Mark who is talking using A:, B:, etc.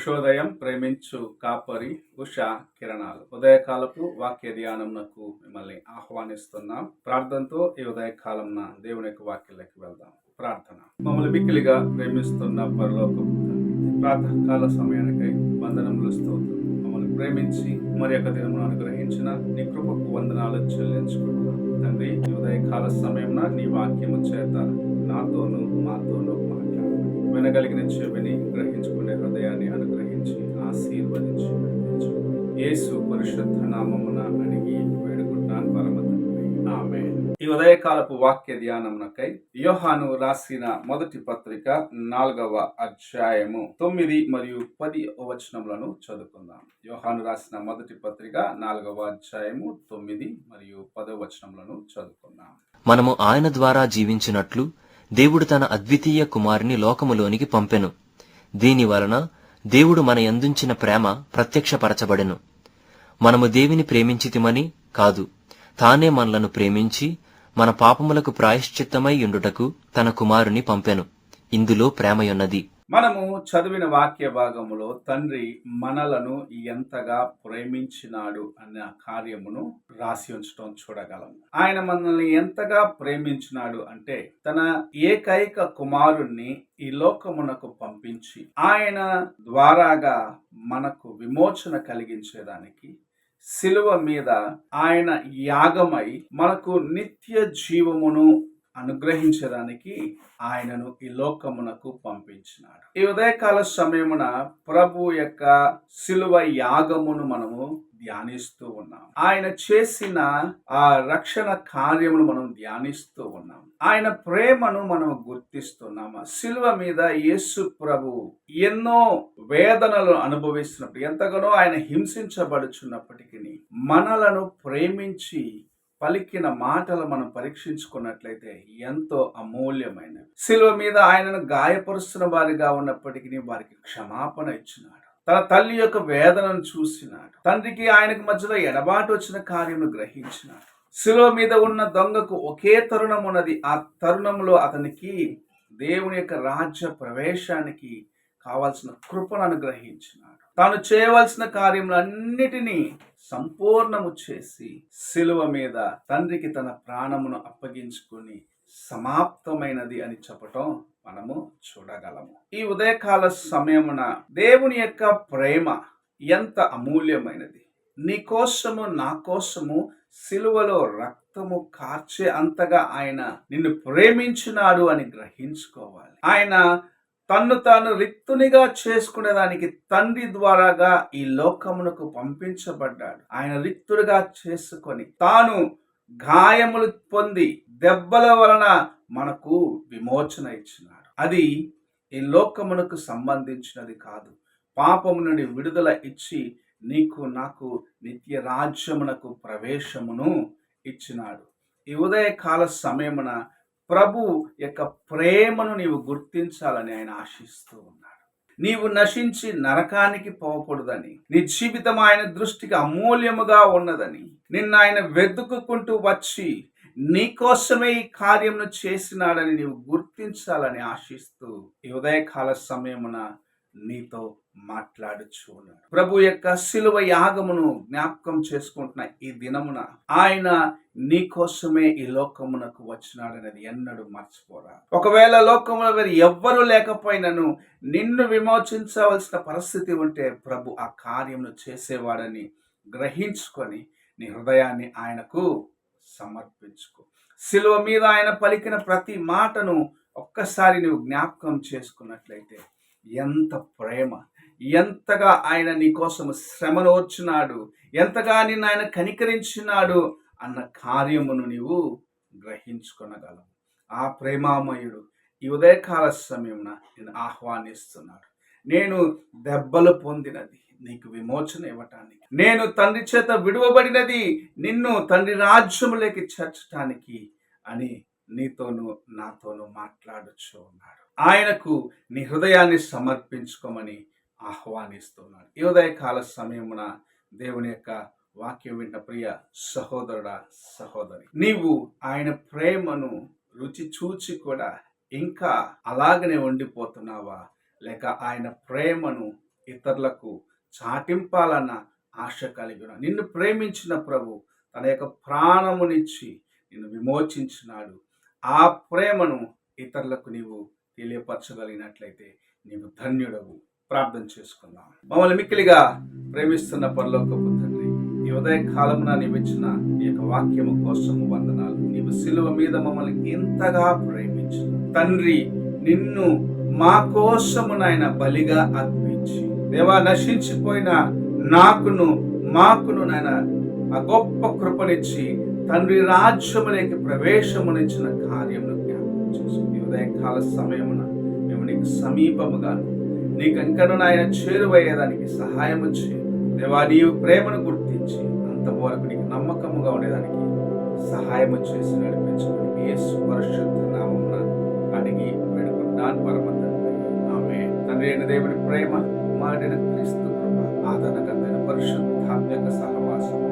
A: ఉషోదయం ప్రేమించు కాపరి ఉషా కిరణాలు ఉదయకాలపు వాక్య ధ్యానంకు మిమ్మల్ని ఆహ్వానిస్తున్నాం. ప్రార్థనతో ఈ ఉదయకాలంన దేవుని యొక్క వాక్యంలోకి వెళ్దాం. ప్రార్థన. మమ్మల్ని మిక్కిలిగా ప్రేమిస్తున్న పరలోకపు తండ్రి, ప్రాతకాల సమయానికై వందనములు స్తోత్రం. మమ్మల్ని ప్రేమించి మరి యొక్క దినమును అనుగ్రహించిన నీ కృపకు వందనాలు చెల్లించుకుంటున్నాం తండ్రి. ఈ ఉదయకాల సమయంన నీ వాక్యము చేత నాతోనూ మాతోనూ మాట్లాడు. వినగలిగిన చెవిని గ్రహించుకునే హృదయాన్ని అనుగ్రహించి ఆశీర్వదించి యేసు పరిశుద్ధ నామమున అడిగి వేడుకుంటాను పరమ తండ్రి. ఆమేన్. ఈ ఉదయకాలపు వాక్య ధ్యానమునకై యోహాను రాసిన మొదటి పత్రిక 4వ అధ్యాయము 9 మరియు 10 వచనములను చదువుకుందాం. యోహాను రాసిన మొదటి పత్రిక 4వ అధ్యాయము 9 మరియు 10 వచనములను చదువుకుందాం.
B: మనము ఆయన ద్వారా జీవించినట్లు దేవుడు తన అద్వితీయ కుమారుని లోకములోనికి పంపెను. దీని వలన దేవుడు మన యందుంచిన ప్రేమ ప్రత్యక్షపరచబడెను. మనము దేవుని ప్రేమించితిమని కాదు, తానే మనలను ప్రేమించి మన పాపములకు ప్రాయశ్చిత్తమై యుండుటకు తన కుమారుని పంపెను. ఇందులో ప్రేమయున్నది.
A: మనము చదివిన వాక్య భాగములో తండ్రి మనలను ఎంతగా ప్రేమించినాడు అన్న కార్యమును రాసి ఉంచడం చూడగలము. ఆయన మనల్ని ఎంతగా ప్రేమించినాడు అంటే తన ఏకైక కుమారుణ్ణి ఈ లోకమునకు పంపించి ఆయన ద్వారాగా మనకు విమోచన కలిగించేదానికి శిలువ మీద ఆయన యాగమై మనకు నిత్య జీవమును అనుగ్రహించడానికి ఆయనను ఈ లోకమునకు పంపించినాడు. ఈ ఉదయకాల సమయమున ప్రభు యొక్క శిలువ యాగమును మనము ధ్యానిస్తూ ఉన్నాం. ఆయన చేసిన ఆ రక్షణ కార్యమును మనం ధ్యానిస్తూ ఉన్నాం. ఆయన ప్రేమను మనం గుర్తిస్తున్నాము. శిలువ మీద యేసు ప్రభు ఎన్నో వేదనలు అనుభవిస్తున్నప్పుడు, ఎంతగానో ఆయన హింసించబడుచున్నప్పటికీ మనలను ప్రేమించి పలికిన మాటలు మనం పరీక్షించుకున్నట్లయితే ఎంతో అమూల్యమైనవి. శిలువ మీద ఆయనను గాయపరుస్తున్న వారిగా ఉన్నప్పటికీ వారికి క్షమాపణ ఇచ్చినాడు. తన తల్లి యొక్క వేదనను చూసినాడు. తండ్రికి ఆయనకు మధ్యలో ఎడబాటు వచ్చిన కార్యమును గ్రహించినాడు. శిలువ మీద ఉన్న దొంగకు ఒకే తరుణం ఉన్నది. ఆ తరుణంలో అతనికి దేవుని యొక్క రాజ్య ప్రవేశానికి కావాల్సిన కృపను అనుగ్రహించినాడు. తాను చేయవలసిన కార్యములన్నిటినీ సంపూర్ణము చేసి శిలువ మీద తండ్రికి తన ప్రాణమును అప్పగించుకుని సమాప్తమైనది అని చెప్పటం మనము చూడగలము. ఈ ఉదయకాల సమయమున దేవుని యొక్క ప్రేమ ఎంత అమూల్యమైనది. నీ కోసము నా కోసము శిలువలో రక్తము కార్చే అంతగా ఆయన నిన్ను ప్రేమించినాడు అని గ్రహించుకోవాలి. ఆయన తన్ను తాను రిక్తునిగా చేసుకునేదానికి తండ్రి ద్వారాగా ఈ లోకమునకు పంపించబడ్డాడు. ఆయన రిక్తుడిగా చేసుకొని తాను గాయములు పొంది దెబ్బల వలన మనకు విమోచన ఇచ్చినాడు. అది ఈ లోకమునకు సంబంధించినది కాదు. పాపము నుండి విడుదల ఇచ్చి నీకు నాకు నిత్య రాజ్యమునకు ప్రవేశమును ఇచ్చినాడు. ఈ ఉదయకాల సమయమున ప్రభు యొక్క ప్రేమను నీవు గుర్తించాలని ఆయన ఆశిస్తూ ఉన్నాడు. నీవు నశించి నరకానికి పోకూడదని, నీ జీవితం ఆయన దృష్టికి అమూల్యముగా ఉన్నదని, నిన్న ఆయన వెతుక్కుంటూ వచ్చి నీకోసమే ఈ కార్యమును చేసినాడని నీవు గుర్తించాలని ఆశిస్తూ ఈ ఉదయకాల సమయమున నీతో మాట్లాడుచు ఉన్నాడు. ప్రభు యొక్క శిలువ యాగమును జ్ఞాపకం చేసుకుంటున్న ఈ దినమున ఆయన నీ కోసమే ఈ లోకమునకు వచ్చినాడనేది ఎన్నడూ మర్చిపోరా. ఒకవేళ లోకములో వేరు ఎవ్వరూ లేకపోయినను నిన్ను విమోచించవలసిన పరిస్థితి ఉంటే ప్రభు ఆ కార్యమును చేసేవాడని గ్రహించుకొని నీ హృదయాన్ని ఆయనకు సమర్పించుకో. శిలువ మీద ఆయన పలికిన ప్రతి మాటను ఒక్కసారి నువ్వు జ్ఞాపకం చేసుకున్నట్లయితే ఎంత ప్రేమ, ఎంతగా ఆయన నీ కోసం శ్రమను ఓర్చినాడు, ఎంతగా నిన్ను ఆయన కనికరించినాడు అన్న కార్యమును నీవు గ్రహించుకొనగలవు. ఆ ప్రేమామయుడు ఈ ఉదయకాల సమయమున నేను ఆహ్వానిస్తున్నాడు. నేను దెబ్బలు పొందినది నీకు విమోచన ఇవ్వటానికి, నేను తండ్రి చేత విడువబడినది నిన్ను తండ్రి రాజ్యములోకి చేర్చటానికి అని నీతోనూ నాతోనూ మాట్లాడుచూ ఉన్నాడు. ఆయనకు నీ హృదయాన్ని సమర్పించుకోమని ఆహ్వానిస్తున్నాడు. ఈ ఉదయకాల సమయమున దేవుని యొక్క వాక్యం విన్న ప్రియ సహోదరుడా, సహోదరి, నీవు ఆయన ప్రేమను రుచి చూచి కూడా ఇంకా అలాగనే ఉండిపోతున్నావా? లేక ఆయన ప్రేమను ఇతరులకు చాటింపాలన్న ఆశ కలిగి ఉన్నాడు. నిన్ను ప్రేమించిన ప్రభు తన యొక్క ప్రాణమునిచ్చి నిన్ను విమోచించినాడు. ఆ ప్రేమను ఇతరులకు నీవు తెలియపరచగలిగినట్లయితే నీవు ధన్యుడవు. ప్రార్థన చేసుకుందాం. మమ్మల్ని మిక్కిలిగా ప్రేమిస్తున్న పరలోకపు తండ్రి, ఈ ఉదయ కాలమున నీవిచ్చిన నీ యొక్క వాక్యము కోసము వందనాలు. నీవు సిలువ మీద మమ్మల్ని ఎంతగా ప్రేమించిన తండ్రి, నిన్ను మా కోసము నాయన బలిగా అర్పించి దేవా, నశించిపోయిన మాకును నాయన ఆ గొప్ప కృపనిచ్చి తండ్రి రాజ్యములోకి ప్రవేశమునిచ్చిన కార్యమును జ్ఞాపకం చేసు. ఈ ఉదయకాల సమయమున మేము నీకు సమీపముగా నీకు ఇంకను నాయన చేరువయ్యేదానికి సహాయము చేయ దేవా. నీవు ప్రేమను గుర్తించి అంతవరకు నీకు నమ్మకముగా ఉండేదానికి సహాయము చేసి నడిపించమని యేసు పరిశుద్ధ నామమున అడిగి వేడుకుంటున్నాను పరమ తండ్రి. ఆమేన్. తండ్రి అయిన దేవుని ప్రేమ, కుమారుడైన క్రీస్తు కృప, ఆదరణకర్తైన పరిశుద్ధాత్మ యొక్క సహవాసం